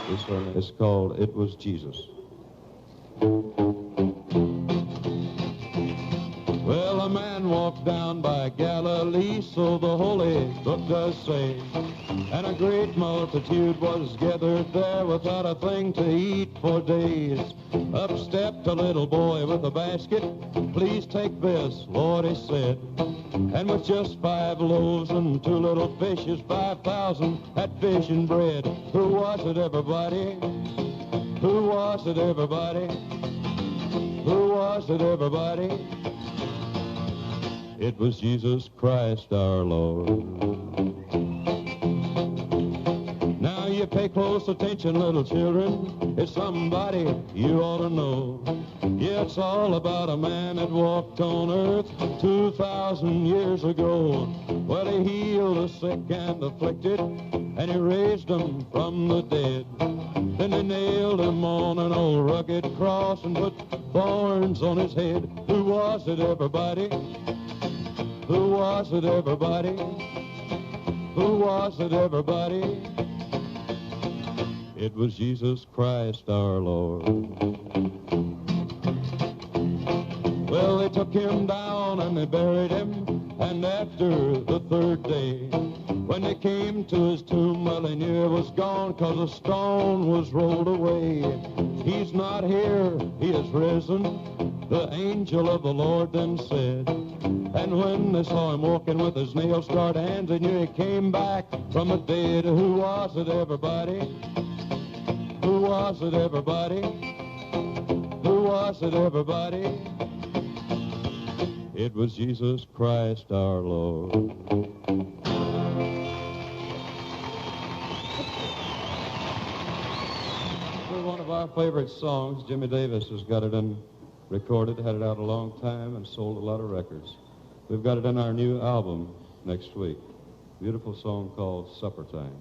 This one is called It Was Jesus. Well, a man walked down by Galilee, so the Holy Book does say, and a great multitude was gathered there without a thing to eat for days. Up stepped a little boy with a basket. Please take this, Lord, he said. And with just 5 loaves and 2 little fishes, 5,000 had fish and bread. Who was it, everybody? Who was it, everybody? Who was it, everybody? It was Jesus Christ our Lord. Now you pay close attention, little children. It's somebody you ought to know. Yeah, it's all about a man that walked on earth 2,000 years ago. Well, he healed the sick and afflicted, and he raised them from the dead. Then they nailed him on an old rugged cross and put thorns on his head. Who was it, everybody? Who was it, everybody? Who was it, everybody? It was Jesus Christ our Lord. Well, they took him down and they buried him, and after the 3rd day, when they came to his tomb, well, they knew it was gone, 'cause a stone was rolled away. He's not here, he is risen, the angel of the Lord then said. And when they saw him walking with his nail-scarred hands, they knew he came back from the dead. Who was it, everybody? Who was it, everybody? Who was it, everybody? It was Jesus Christ our Lord. One of our favorite songs. Jimmy Davis has got it recorded, had it out a long time, and sold a lot of records. We've got it in our new album next week. Beautiful song called Suppertime.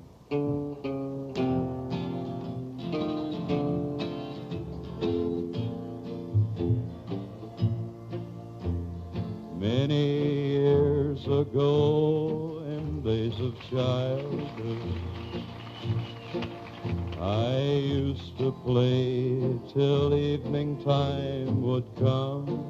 Many years ago, in days of childhood, I used to play till evening time would come,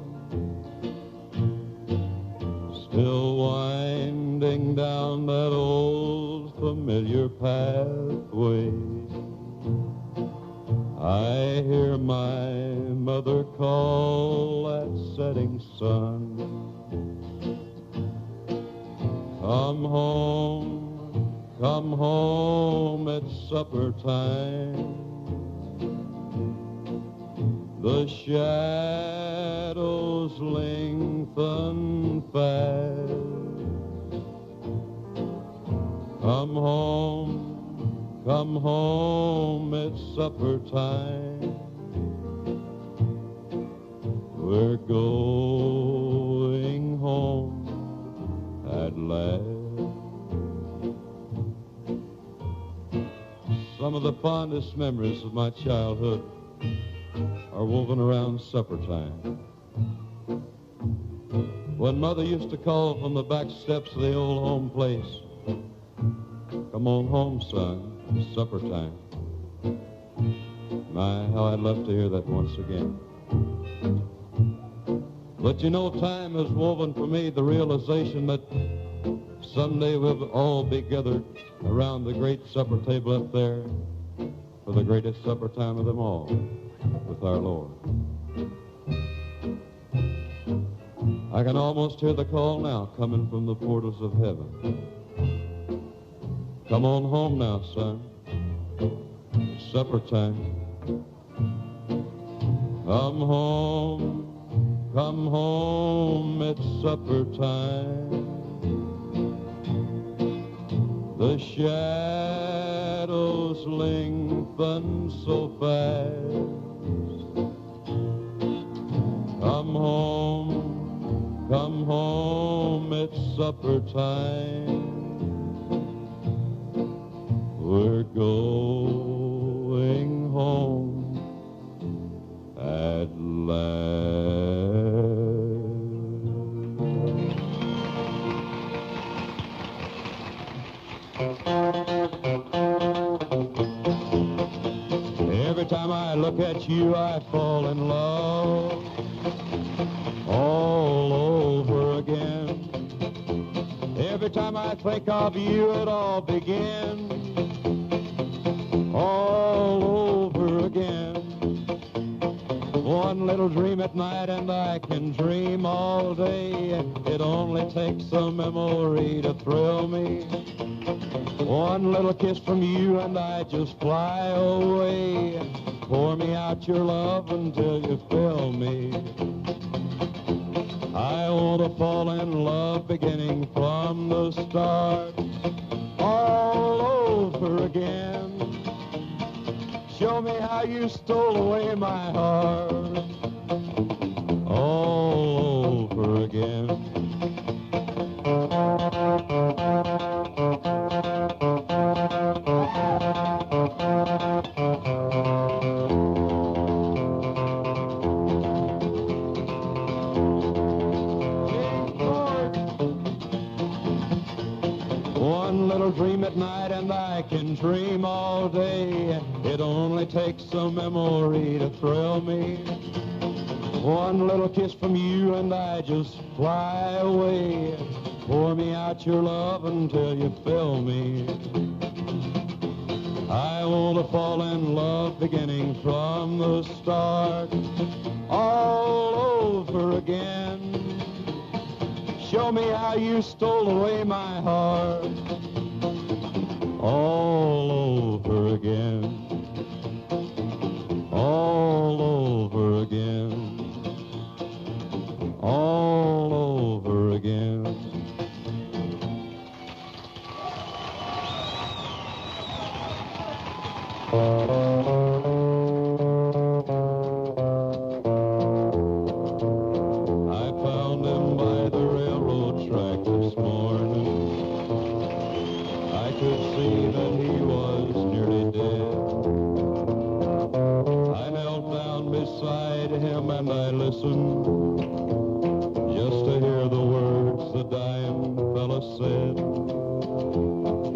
still winding down that old familiar pathway. I hear my mother call at setting sun, come home, it's supper time. The shadows lengthen fast. Come home, it's supper time. We're going home at last. Some of the fondest memories of my childhood are woven around supper time. When Mother used to call from the back steps of the old home place, come on home, son, it's supper time. My, how I'd love to hear that once again. But you know, time has woven for me the realization that someday we'll all be gathered around the great supper table up there for the greatest supper time of them all with our Lord. I can almost hear the call now coming from the portals of heaven. Come on home now, son. It's supper time. Come home, it's supper time. The shadows lengthen so fast. Come home, it's supper time. We're going home at last. look at you, I fall in love all over again. Every time I think of you, it all begins all over again. One little dream at night and I can dream all day. It only takes a memory to thrill me. One little kiss from you and I just fly away. Pour me out your love until you fill me. I want to fall in love beginning from the start all over again. Show me how you stole away my heart all over again. One little dream at night and I can dream all day. It only takes a memory to thrill me. One little kiss from you and I just fly away. Pour me out your love until you fill me. I want to fall in love beginning from the start all over again. Show me how you stole away my heart all over again. All over again. All over again. I found him by the railroad track this morning. I could see that he was nearly dead. I knelt down beside him and I listened just to hear the words the dying fella said.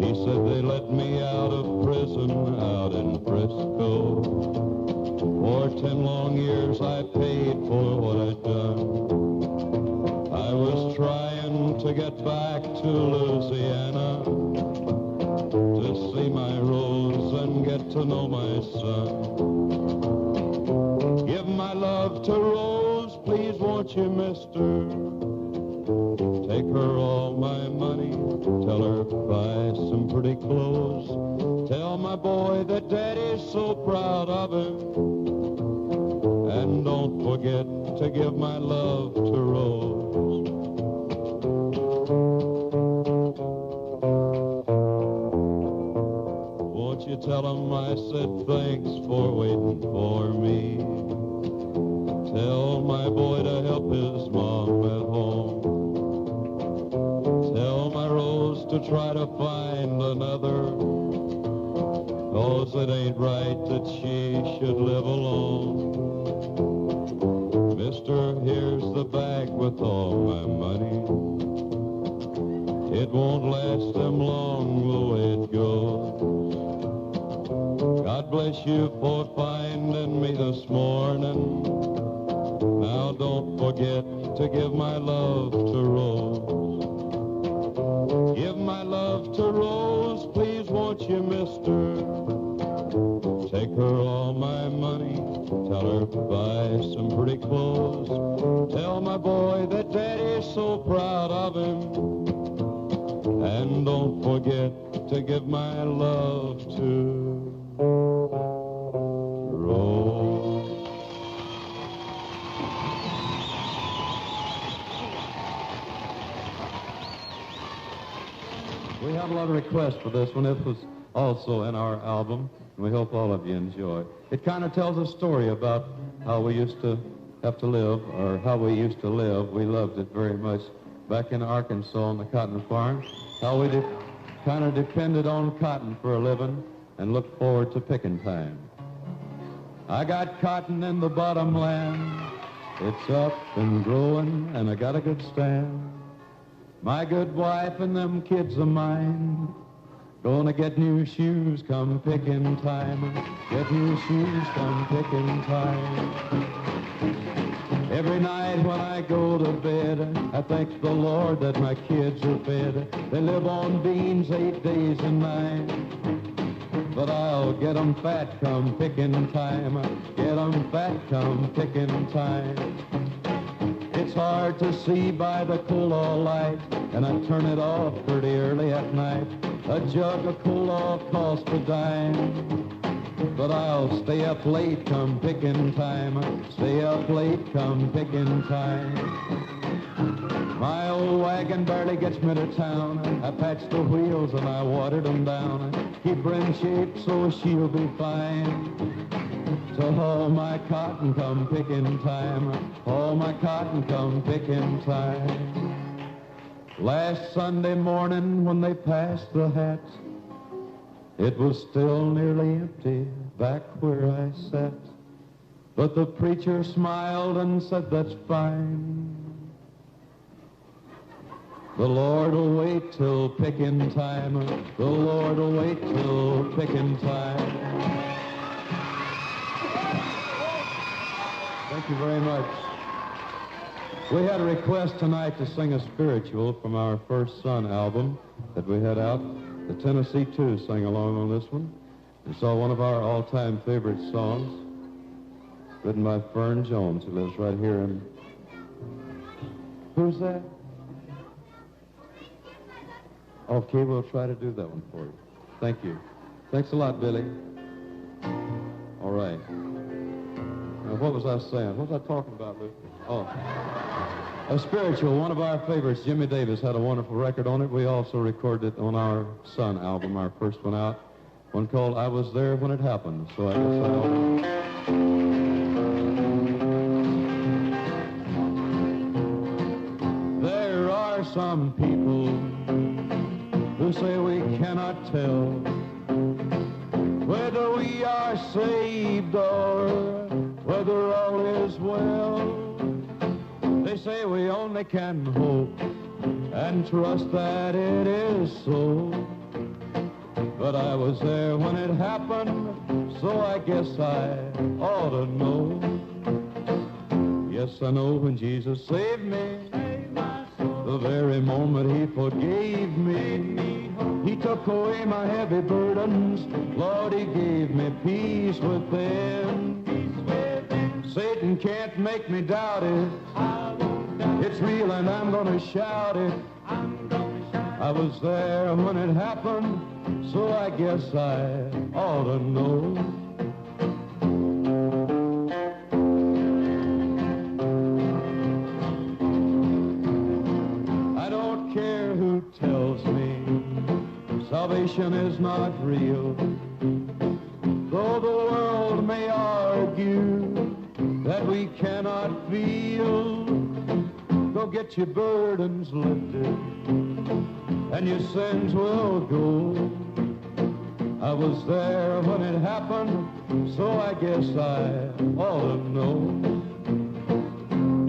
He said they let me out of prison out in Frisco. For 10 long years I paid for what I'd done. I was trying to get back to Louisiana to see my Rose and get to know my son. Give my love to Rose, please won't you, mister? Take her all my money, tell her buy some pretty clothes. Tell my boy that Daddy's so proud of him. And don't forget to give my love to Rose. Won't you tell him I said thanks for waiting for me? Tell my boy to help his mom at home. Tell my Rose to try to find another, 'cause it ain't right that she should live alone. Mister, here's the bag with all my money. It won't last them long the way it goes. God bless you for finding me this morning. Now don't forget to give my love to Rose. Give my love to Rose, please won't you, mister? Take her all my money, tell her buy some pretty clothes. Tell my boy that Daddy's so proud of him. And don't forget to give my love to Rose. We had a lot of requests for this one. It was also in our album. We hope all of you enjoy. It kind of tells a story about how we used to have to live, or how we used to live. We loved it very much back in Arkansas on the cotton farm. How we kind of depended on cotton for a living and looked forward to picking time. I got cotton in the bottomland. It's up and growing, and I got a good stand. My good wife and them kids of mine Gonna get new shoes come picking time. Get new shoes come picking time. Every night when I go to bed, I thank the Lord that my kids are fed. They live on beans 8 days and 9. But I'll get 'em fat come picking time. Get 'em fat come picking time. It's hard to see by the cool light, and I turn it off pretty early at night. A jug of cool costs a dime. But I'll stay up late come picking time. Stay up late come picking time. My old wagon barely gets me to town. I patched the wheels and I watered them down. Keep her in shape so she'll be fine. To haul my cotton come picking time. Haul my cotton come picking time. Last Sunday morning when they passed the hat, it was still nearly empty back where I sat. But the preacher smiled and said, "That's fine. The Lord will wait till picking time. The Lord will wait till picking time." Thank you very much. We had a request tonight to sing a spiritual from our First Son album that we had out. The Tennessee Two sang along on this one. It's all one of our all-time favorite songs, written by Fern Jones, who lives right here in... Who's that? Okay, we'll try to do that one for you. Thank you. Thanks a lot, Billy. All right. Now, what was I saying? What was I talking about, Lou? Oh. A spiritual, one of our favorites. Jimmy Davis had a wonderful record on it. We also recorded it on our Son album, our first one out, one called I Was There When It Happened. So I guess There are some people who say we cannot tell whether we are saved or whether all is well. They say we only can hope and trust that it is so. But I was there when it happened, so I guess I ought to know. Yes, I know when Jesus saved me, the very moment he forgave me, he took away my heavy burdens. Lord, he gave me peace within. Satan can't make me doubt it. It's real and I'm gonna shout it. I was there when it happened, so I guess I ought to know. I don't care who tells me salvation is not real, though the world may argue that we cannot feel. Go get your burdens lifted and your sins will go. I was there when it happened, so I guess I ought to know.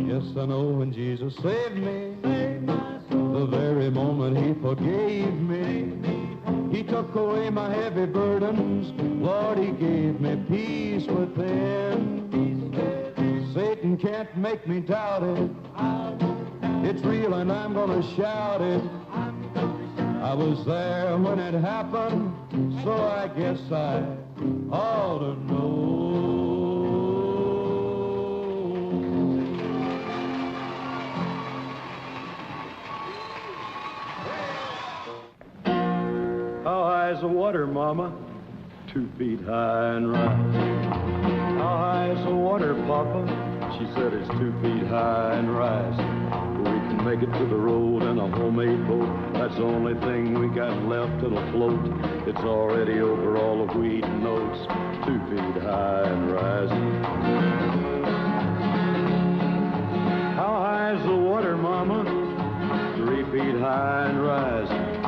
Yes, I know when Jesus saved me, the very moment he forgave me, he took away my heavy burdens. Lord, he gave me peace within. Satan can't make me doubt it. It's real and I'm gonna shout it. I was there when it happened, so I guess I ought to know. How high is the water, Mama? 2 feet high and rise. How high is the water, Papa? She said it's 2 feet high and rise. We can make it to the road in a homemade boat. That's the only thing we got left that'll float. It's already over all the wheat and oats. 2 feet high and rising. How high is the water, Mama? 3 feet high and rising.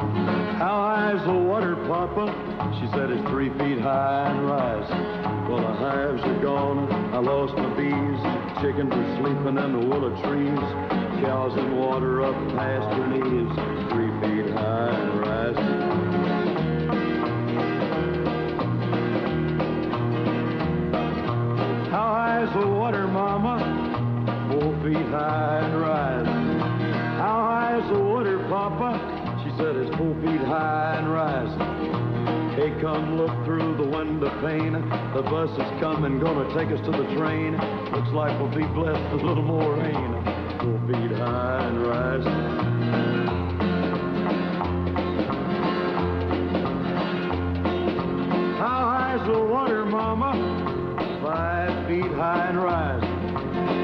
How high is the water, Papa? She said it's 3 feet high and rising. Well, the hives are gone, I lost my bees. Chickens are sleeping in the willow trees. Cows in water up past her knees. 3 feet high and rising. the water, Mama? 4 feet high and rising. How high is the water, Papa? She said it's 4 feet high and rising. Hey, come look through the window pane. The bus is coming, gonna take us to the train. Looks like we'll be blessed with a little more rain. 4 feet high and rising. How high is the water, Mama? 5 feet high and rising.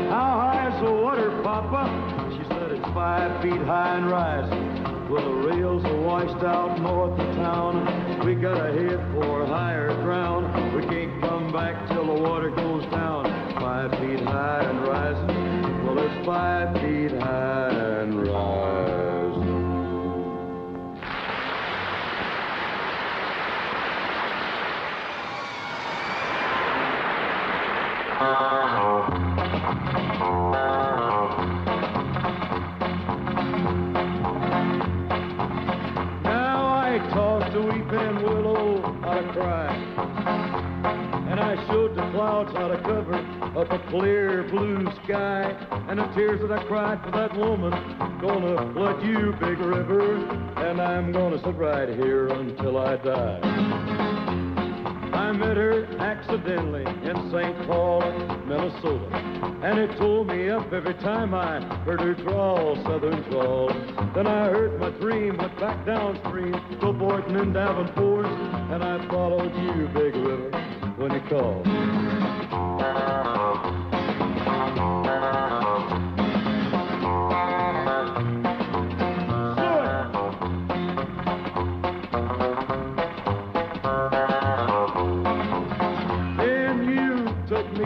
How high is the water, Papa? She said it's 5 feet high and rising. Well, the rails are washed out north of town. We gotta head for higher ground. We can't come back till the water goes down. 5 feet high and rising. Well, it's 5 feet high and rising. Weeping willow how to cry, and I showed the clouds how to cover up a clear blue sky, and the tears that I cried for that woman gonna flood you, big river, and I'm gonna sit right here until I die. I met her accidentally in St. Paul, Minnesota, and it tore me up every time I heard her drawl, southern drawl. Then I heard my dream, went back downstream, to Boynton and Davenport, and I followed you, big river, when you called.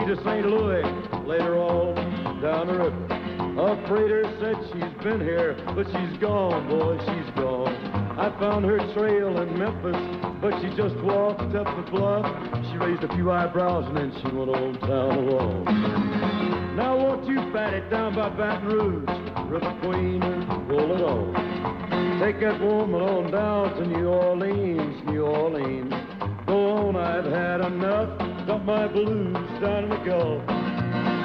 To St. Louis, later on, down the river. A freighter said she's been here, but she's gone, boy, she's gone. I found her trail in Memphis, but she just walked up the bluff. She raised a few eyebrows and then she went on down alone. Now won't you bat it down by Baton Rouge, River Queen, and roll it on. Take that woman on down to New Orleans, New Orleans. Go on, I've had enough. Dump my blues down in the Gulf.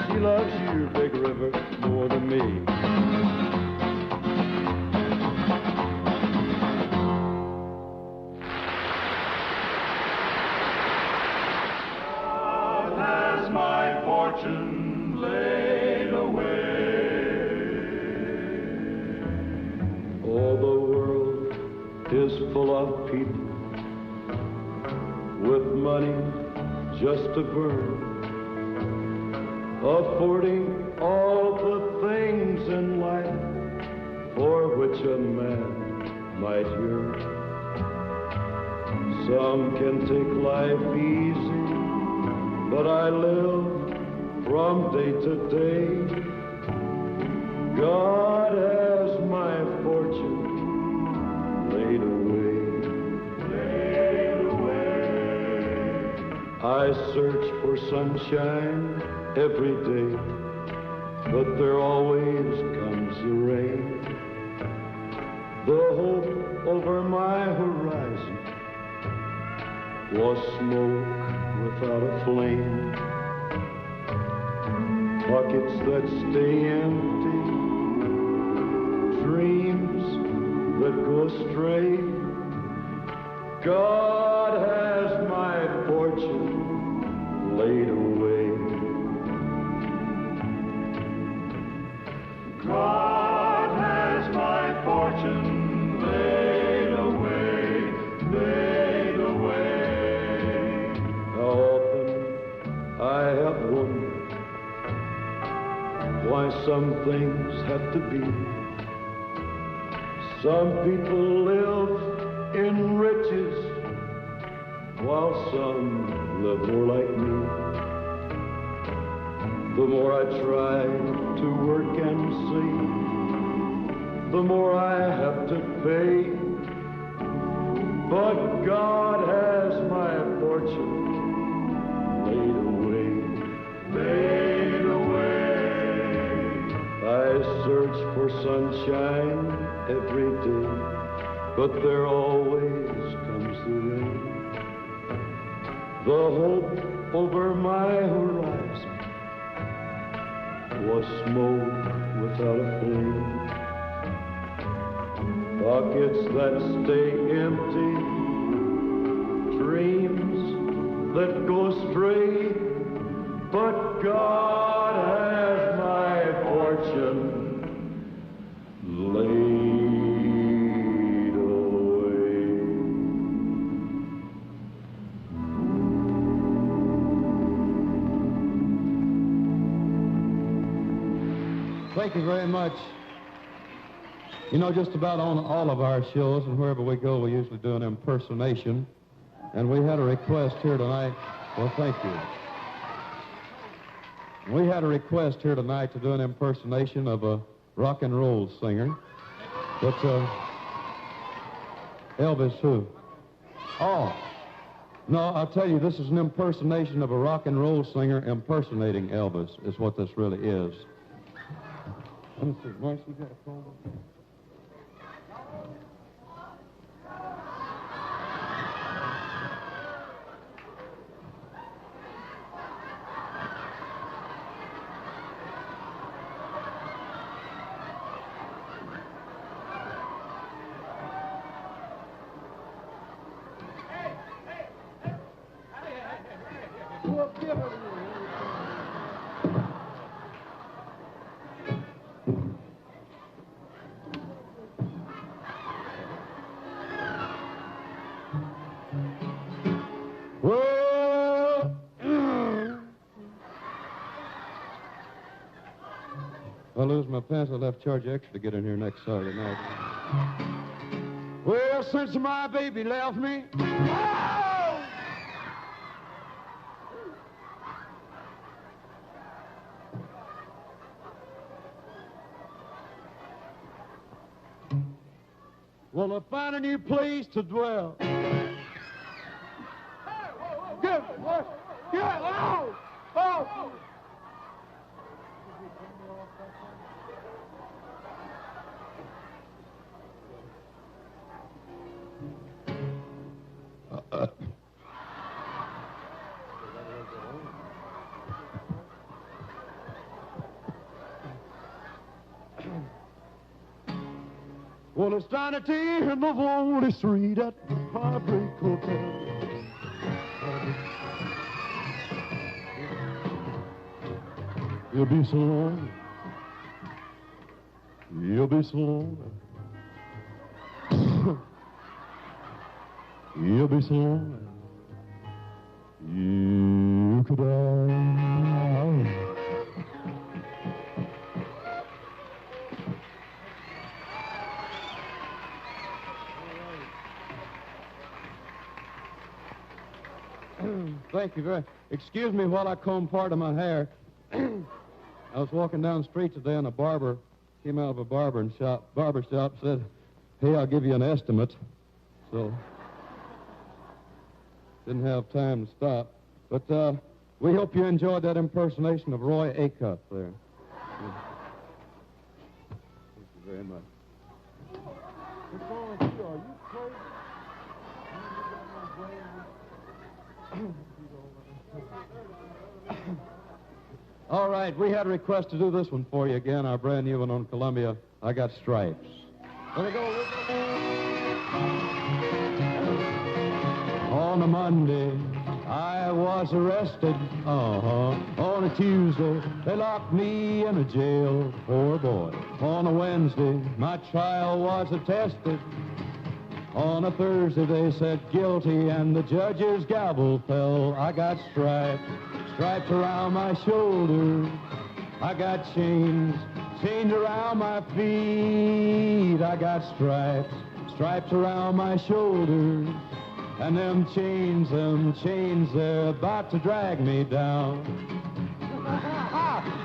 She loves you, big river, more than me. God has my fortune laid away. All the world is full of people with money just to burn, affording all the things in life for which a man might yearn. Some can take life easy, but I live from day to day. God has my fortune laid away. I search for sunshine every day, but there always comes the rain. The hope over my horizon was smoke without a flame. Pockets that stay empty, dreams that go astray. God has my fortune laid away. God has my fortune laid away, laid away. How often I have wondered why some things have to be. Some people live in riches, while some live more like me. The more I try to work and save, the more I have to pay. But God has my fortune laid away, laid away. I search for sunshine every day, but there always comes the rain. The hope over my horizon was smoke without a flame. Pockets that stay empty, dreams that go astray, but God has my fortune laid away. Thank you very much. You know, just about on all of our shows and wherever we go, we usually do an impersonation. And we had a request here tonight. Well, thank you. We had a request here tonight to do an impersonation of a rock and roll singer. But, Elvis who? Oh. No, I'll tell you, this is an impersonation of a rock and roll singer impersonating Elvis, is what this really is. Let me see. Marcy, you got a phone? If I lose my pants, I'll have to charge extra to get in here next Saturday night. Well, since my baby left me, well, I find a new place to dwell. Good, good, oh, oh. Well, it's down at the end of Old Street at the Heartbreak Hotel. You'll be so lonely. You'll be so lonely. You'll be so lonely. You could die. Thank you very much. Excuse me while I comb part of my hair. I was walking down the street today and a barber came out of a barber shop, said, "Hey, I'll give you an estimate." So, didn't have time to stop. But we hope you enjoyed that impersonation of Roy Acuff there. Yeah. Thank you very much. What's wrong with you? Are you crazy? All right, we had a request to do this one for you again, our brand new one on Columbia, I Got Stripes. There we go. On a Monday, I was arrested. On a Tuesday, they locked me in a jail. Poor boy. On a Wednesday, my trial was attested. On a Thursday, they said guilty, and the judge's gavel fell. I got stripes, stripes around my shoulders. I got chains, chains around my feet. I got stripes, stripes around my shoulders. And them chains, they're about to drag me down.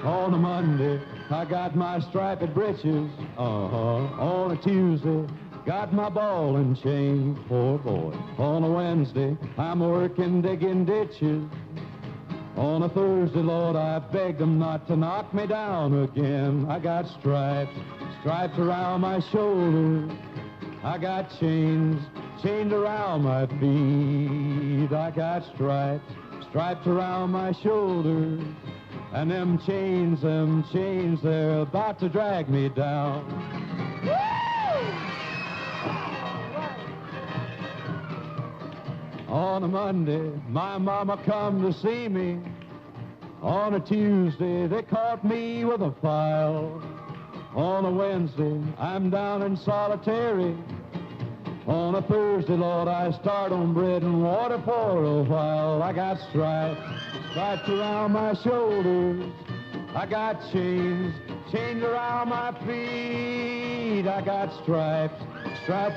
On a Monday, I got my striped breeches. On a Tuesday, got my ball and chain, poor boy. On a Wednesday, I'm working digging ditches. On a Thursday, Lord, I begged them not to knock me down again. I got stripes, stripes around my shoulders. I got chains, chains around my feet. I got stripes, stripes around my shoulders. And them chains, they're about to drag me down. On a Monday, my mama come to see me. On a Tuesday, they caught me with a file. On a Wednesday, I'm down in solitary. On a Thursday, Lord, I start on bread and water for a while. I got stripes around my shoulders. I got chains around my feet. I got stripes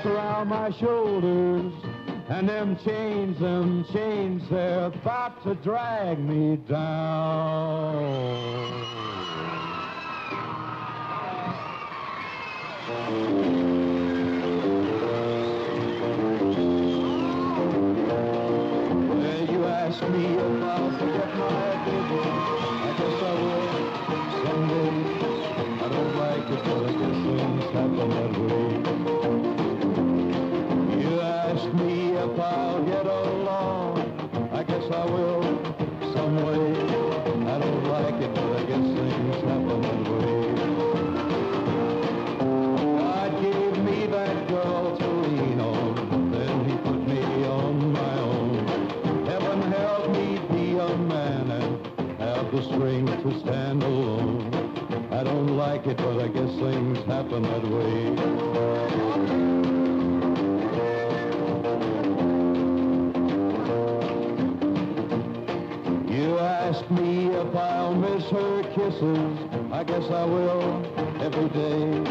around my shoulders. And them chains, they're about to drag me down. Well, you ask me if I'll forget my baby. I guess I will someday. I don't like it, but I guess things happen that way. You ask me if I'll get along, I guess I will some way. I don't like it, but I guess things happen that way. God gave me that girl to lean on, then he put me on my own. Heaven help me be a man and have the strength to stand alone. I don't like it, but I guess things happen that way. Ask me if I'll miss her kisses. I guess I will every day.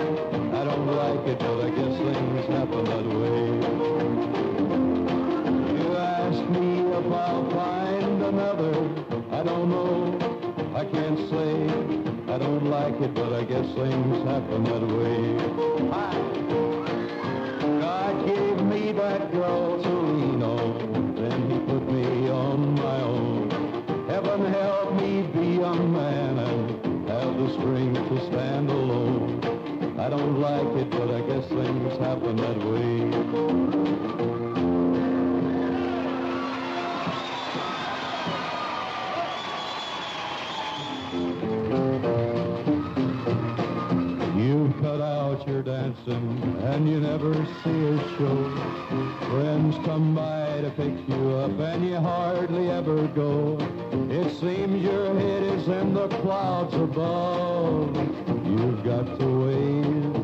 I don't like it, but I guess things happen that way. You ask me if I'll find another. I don't know. I can't say. I don't like it, but I guess things happen that way. God gave me that girl to lean on, then he put me on my own. Heaven help me be a man and have the strength to stand alone. I don't like it, but I guess things happen that way. You cut out your dancing and you never see a show. Friends come by to pick you up and you hardly ever go. It seems your head is in the clouds above. You've got the ways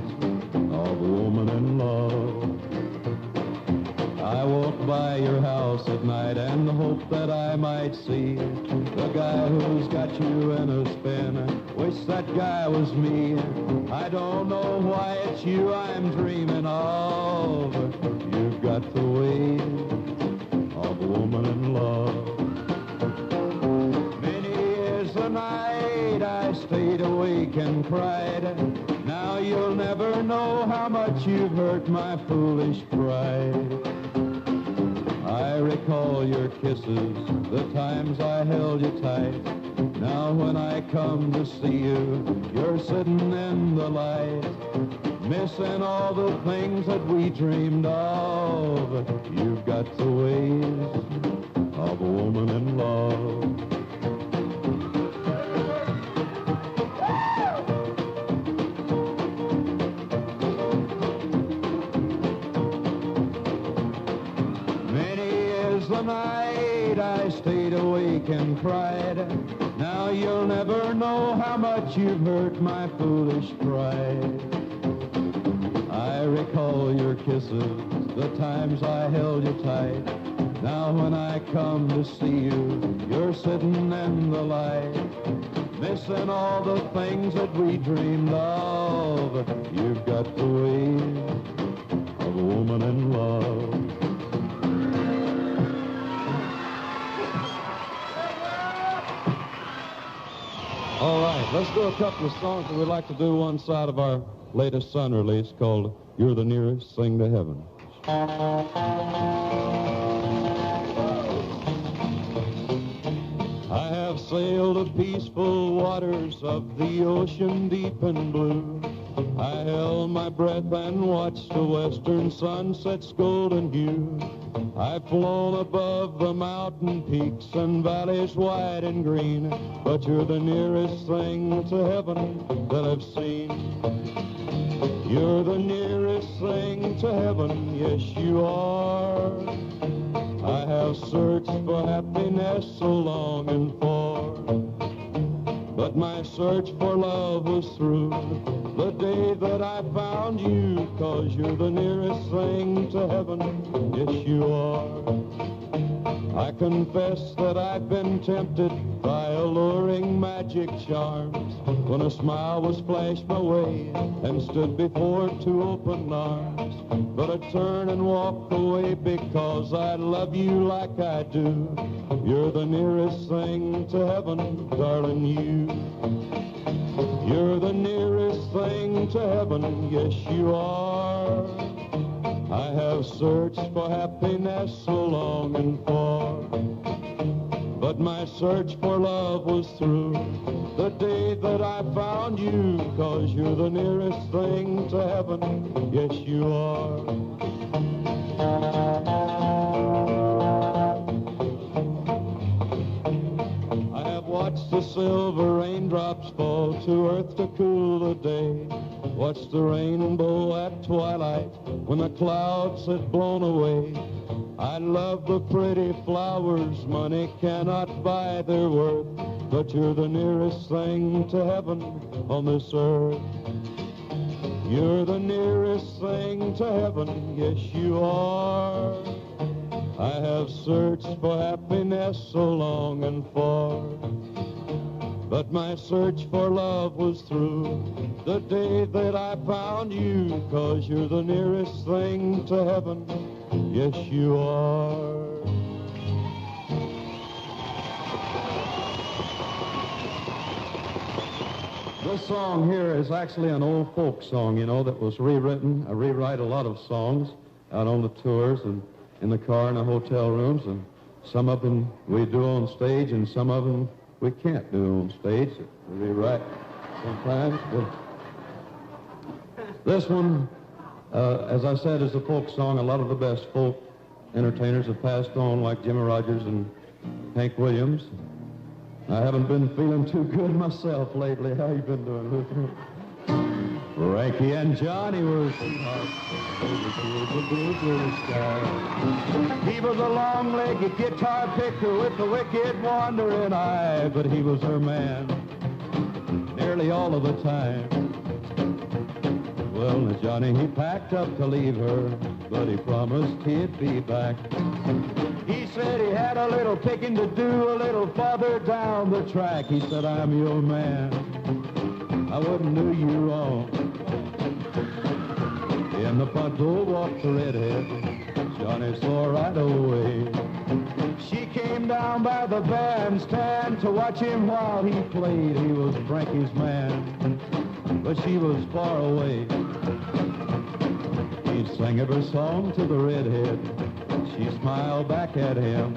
of a woman in love. I walk by your house at night and hope that I might see the guy who's got you in a spin. Wish that guy was me. I don't know why it's you I'm dreaming of. You've got the ways of a woman in love. The night I stayed awake and cried. Now you'll never know how much you've hurt my foolish pride. I recall your kisses, the times I held you tight. Now when I come to see you, you're sitting in the light, missing all the things that we dreamed of. You've got the ways of a woman in love. The night I stayed awake and cried. Now you'll never know how much you've hurt my foolish pride. I recall your kisses, the times I held you tight. Now when I come to see you, you're sitting in the light, missing all the things that we dreamed of. You've got the ways of a woman in love. All right, let's do a couple of songs that we'd like to do one side of our latest Sun release called You're the Nearest Thing to Heaven. I have sailed the peaceful waters of the ocean deep and blue. I held my breath and watched the western sunset's golden hue. I've flown above the mountain peaks and valleys wide and green, but you're the nearest thing to heaven that I've seen. You're the nearest thing to heaven, yes you are. I have searched for happiness so long and for, but my search for love was through the day that I found you, 'cause you're the nearest thing to heaven, yes you are. I confess that I've been tempted by alluring magic charms, when a smile was flashed my way and stood before two open arms. But I turn and walk away because I love you like I do. You're the nearest thing to heaven, darling, you. You're the nearest thing to heaven, yes you are. I have searched for happiness so long and for, but my search for love was through the day that I found you, 'cause you're the nearest thing to heaven, yes you are. I have watched the silver raindrops fall to earth to cool the day, watched the rainbow at twilight when the clouds had blown away. I love the pretty flowers, money cannot buy their worth, but you're the nearest thing to heaven on this earth. You're the nearest thing to heaven, yes you are. I have searched for happiness so long and for, but my search for love was through the day that I found you, 'cause you're the nearest thing to heaven, yes you are. This song here is actually an old folk song, you know, that was rewritten. I rewrite a lot of songs out on the tours and in the car in the hotel rooms, and some of them we do on stage and some of them we can't do on stage. We rewrite sometimes. But this one, as I said, is a folk song. A lot of the best folk entertainers have passed on, like Jimmy Rogers and Hank Williams. I haven't been feeling too good myself lately. How you been doing, Luther? Frankie and Johnny were sweethearts. He was a long-legged guitar picker with a wicked wandering eye, but he was her man nearly all of the time. Well, now Johnny, he packed up to leave her, but he promised he'd be back. He said he had a little picking to do a little farther down the track. He said, I'm your man, I wouldn't do you wrong. In the front door walked the redhead, Johnny saw right away. She came down by the bandstand to watch him while he played. He was Frankie's man, but she was far away. He sang every song to the redhead. She smiled back at him.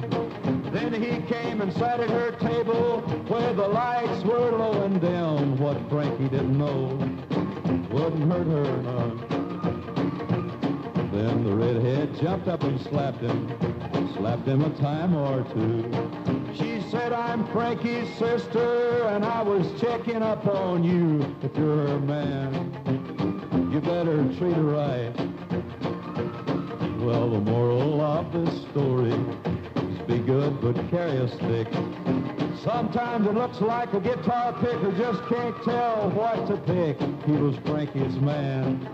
Then he came and sat at her table where the lights were low and dim. What Frankie didn't know wouldn't hurt her none. Then the redhead jumped up and slapped him a time or two. She said, I'm Frankie's sister, and I was checking up on you. If you're her man, you better treat her right. Well, the moral of this story is be good but carry a stick. Sometimes it looks like a guitar picker just can't tell what to pick. He was Frankie's man,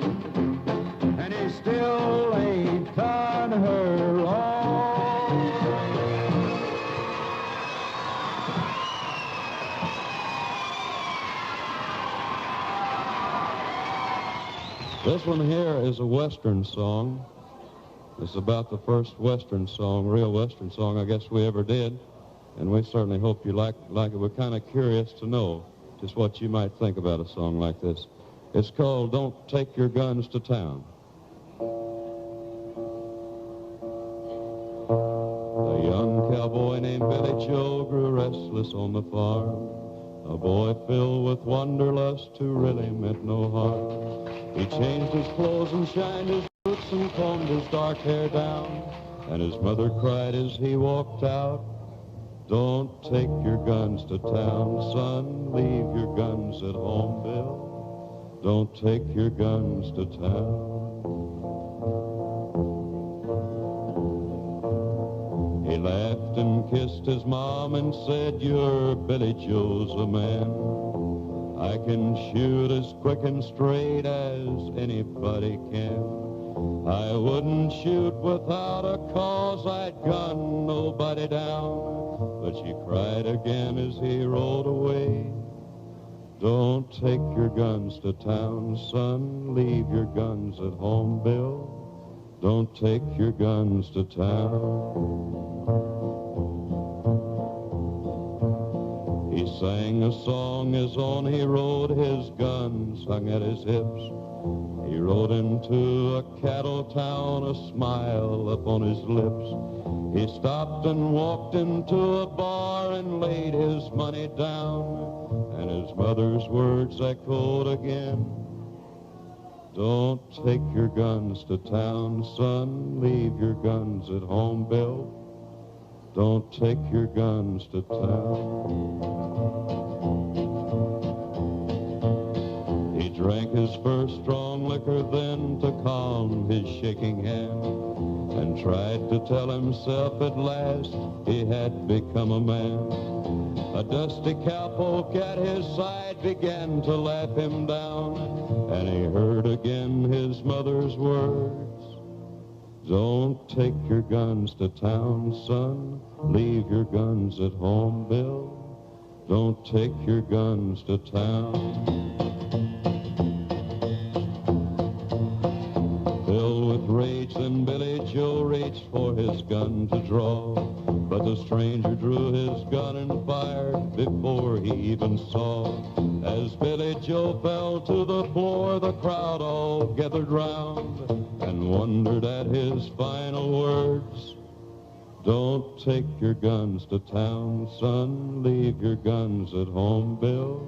and he still ain't done her wrong. This one here is a Western song. It's about the first Western song, real Western song I guess we ever did. And we certainly hope you like it. We're kind of curious to know just what you might think about a song like this. It's called Don't Take Your Guns to Town. A young cowboy named Billy Joe grew restless on the farm. A boy filled with wanderlust who really meant no harm. He changed his clothes and shined his boots and combed his dark hair down. And his mother cried as he walked out, "Don't take your guns to town, son. Leave your guns at home, Bill. Don't take your guns to town." He laughed and kissed his mom and said, "Your Billy Joe's a man. I can shoot as quick and straight as anybody can. I wouldn't shoot without a cause, I'd gun nobody down." But she cried again as he rolled away, "Don't take your guns to town, son. Leave your guns at home, Bill. Don't take your guns to town." He sang a song as on he rode, his guns hung at his hips. He rode into a cattle town, a smile upon his lips. He stopped and walked into a bar and laid his money down, and his mother's words echoed again, "Don't take your guns to town, son. Leave your guns at home, Bill. Don't take your guns to town." He drank his first strong liquor then to calm his shaking hand, and tried to tell himself at last he had become a man. A dusty cowpoke at his side began to laugh him down, and he heard again his mother's words, "Don't take your guns to town, son. Leave your guns at home, Bill. Don't take your guns to town." Filled with rage, then Billy Joe reached for his gun to draw, but the stranger drew his gun and fired before he even saw. As Billy Joe fell to the floor, the crowd all gathered round and wondered at his final words, "Don't take your guns to town, son. Leave your guns at home, Bill.